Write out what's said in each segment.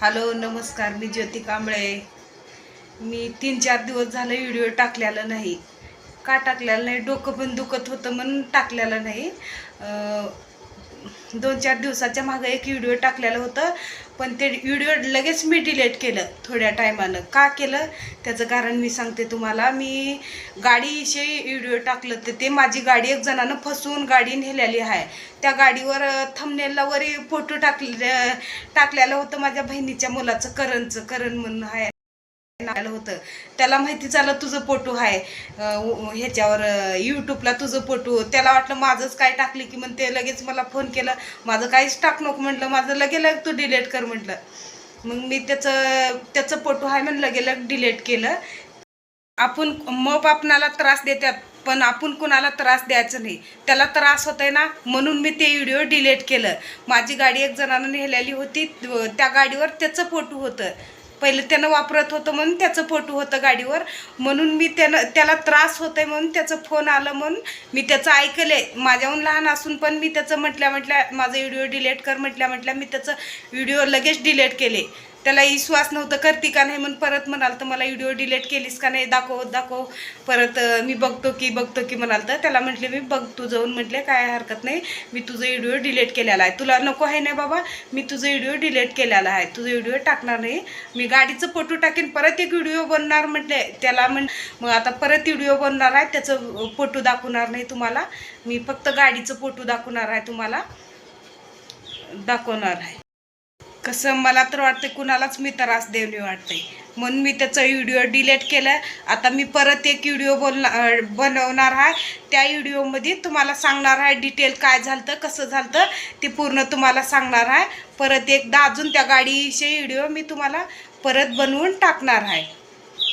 Hello नमस्कार, मी ज्योती कांबळे. मी 3-4 दिवस झाले व्हिडिओ टाकलेला नाही. का टाकलेला नाही? डोकं पण दुखत होतं म्हणून टाकलेला नाही. 2-4 दिवसाच्या मागे एक व्हिडिओ टाकलेलं होतं, पण ते व्हिडिओ लगेच मी डिलीट केलं थोड्या टायमानं. का केलं त्याचं कारण मी सांगते तुम्हाला. मी गाडीविषयी व्हिडिओ टाकलं तर ते माझी गाडी एक जणानं फसवून गाडी नेलेली आहे. त्या गाडीवर थंबनेलला वरी फोटो टाकलेलं होतं माझ्या बहिणीच्या मुलाचं, करण म्हणून आहे आलं होतं. त्याला माहिती झालं तुझं फोटो आहे ह्याच्यावर यूट्यूबला तुझं फोटो. त्याला वाटलं माझंच काय टाकली की मग ते लगेच मला फोन केलं, माझं काहीच टाक नको म्हटलं, माझं लगेच तू डिलीट कर म्हटलं. मग मी त्याचं फोटो आहे म्हणून लगेच डिलीट केलं. आपण मग आपणाला त्रास देतात, पण आपण कुणाला त्रास द्यायचं नाही. त्याला त्रास होतोय ना म्हणून मी ते व्हिडिओ डिलीट केलं. माझी गाडी एक जणानं नेलेली होती, त्या गाडीवर त्याचं फोटो होतं. पहिलं त्यानं वापरत होतं म्हणून त्याचं फोटो होतं गाडीवर. म्हणून मी त्याला त्रास होतोय म्हणून त्याचं फोन आलं म्हणून मी त्याचं ऐकले. माझ्याहून लहान असून पण मी त्याचं म्हटल्या माझा व्हिडिओ डिलीट कर म्हटल्या मी त्याचं व्हिडिओ लगेच डिलीट केले. त्याला विश्वास नव्हतं करते का नाही म्हणून परत म्हणाल तर मला व्हिडिओ डिलीट केलीस का नाही, दाखव. परत मी बघतो की म्हणाल तर त्याला म्हटले मी बघ तू जाऊन म्हटले काय हरकत नाही, मी तुझं व्हिडिओ डिलीट केलेला आहे. तुला नको आहे ना बाबा, मी तुझं व्हिडिओ डिलीट केलेला आहे, तुझं व्हिडिओ टाकणार नाही. मी गाडीचं फोटो टाकेन, परत एक व्हिडिओ बनणार म्हटले त्याला. मग आता परत व्हिडिओ बनणार आहे, त्याचं फोटो दाखवणार नाही तुम्हाला. मी फक्त गाडीचं फोटो दाखवणार आहे, तुम्हाला दाखवणार आहे. कसं मला तर वाटतं कुणालाच मी त्रास देणे वाटते म्हणून मी त्याचं व्हिडिओ डिलीट केलं. आता मी परत एक व्हिडिओ बनवणार आहे. त्या व्हिडिओमध्ये तुम्हाला सांगणार आहे डिटेल काय झालं कसं झालं ते पूर्ण तुम्हाला सांगणार आहे. परत एकदा अजून त्या गाडीविषयी व्हिडिओ मी तुम्हाला परत बनवून टाकणार आहे.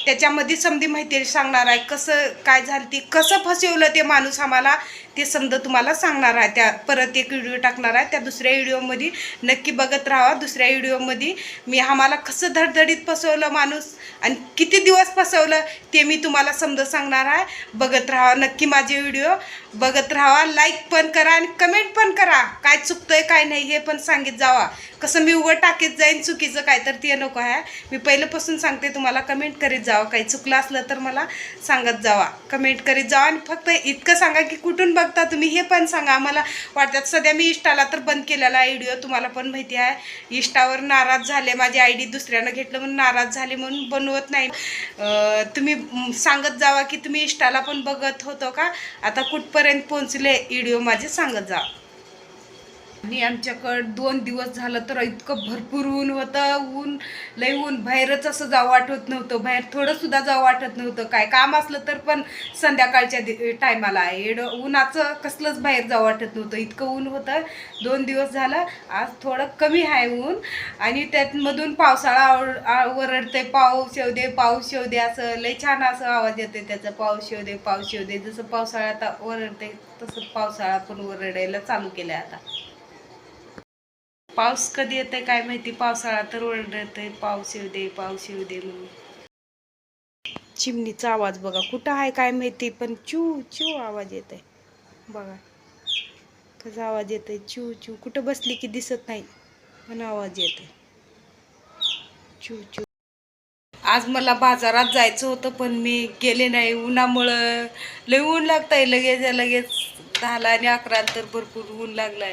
त्याच्यामध्ये समधी माहिती सांगणार आहे, कसं काय झालं ती, कसं फसवलं ते माणूस आम्हाला, ते समजा तुम्हाला सांगणार आहे. त्या परत एक व्हिडिओ टाकणार आहे, त्या दुसऱ्या व्हिडिओमध्ये नक्की बघत राहा. दुसऱ्या व्हिडिओमध्ये मी आम्हाला कसं धडधडीत फसवलं माणूस आणि किती दिवस फसवलं ते मी तुम्हाला समजा सांगणार आहे. बघत राहा नक्की माझे व्हिडिओ, बघत राहा. लाईक पण करा आणि कमेंट पण करा. काय चुकतंय काय नाही हे पण सांगित जावा. कसं मी उघड टाकीत जाईन चुकीचं काय तर ते नको आहे. मी पहिल्यापासून सांगते तुम्हाला, कमेंट करीत जावा. काही चुकलं असलं तर मला सांगत जावा, कमेंट करीत जावा. आणि फक्त इतकं सांगा की कुठून बघता तुम्ही हे पण सांगा. आम्हाला वाटतात सध्या मी इंस्टाला तर बंद केलेला आहे व्हिडिओ, तुम्हाला पण माहिती आहे. इंस्टावर नाराज झाले, माझी आय डी दुसऱ्यानं घेतलं म्हणून नाराज झाले म्हणून बनवत नाही. तुम्ही सांगत जावा की तुम्ही इंस्टाला पण बघत होतो का, आता कुठपर्यंत पोहोचले व्हिडिओ माझे सांगत जा. आणि आमच्याकडं 2 दिवस झालं तर इतकं भरपूर ऊन होतं. लई ऊन, बाहेरच असं जावं वाटत नव्हतं. बाहेर थोडंसुद्धा जावं वाटत नव्हतं. काय काम असलं तर पण संध्याकाळच्या टायमाला उन्हाचं कसलंच बाहेर जावं वाटत नव्हतं, इतकं ऊन होतं. 2 दिवस झालं. आज थोडं कमी आहे ऊन आणि त्यातमधून पावसाळा वरडते. पाऊस येऊ दे असं लई छान असं आवाज येते त्याचा, पाऊस येऊ दे. जसं पावसाळा आता वरडते तसं पावसाळा पण वरडायला चालू केलं आता. पाऊस कधी येते काय माहिती, पावसाळा तर ओरडतंय पाऊस येऊ दे म्हणून. चिमणीचा आवाज बघा कुठं आहे काय माहिती, पण चू आवाज येतोय बघा. कसा आवाज येतोय चू. कुठं बसली की दिसत नाही पण आवाज येतोय चू. आज मला बाजारात जायचं होतं पण मी गेले नाही उन्हामुळं. लय ऊन लागतंय, लगेच 10 आणि 11 तर भरपूर ऊन लागायला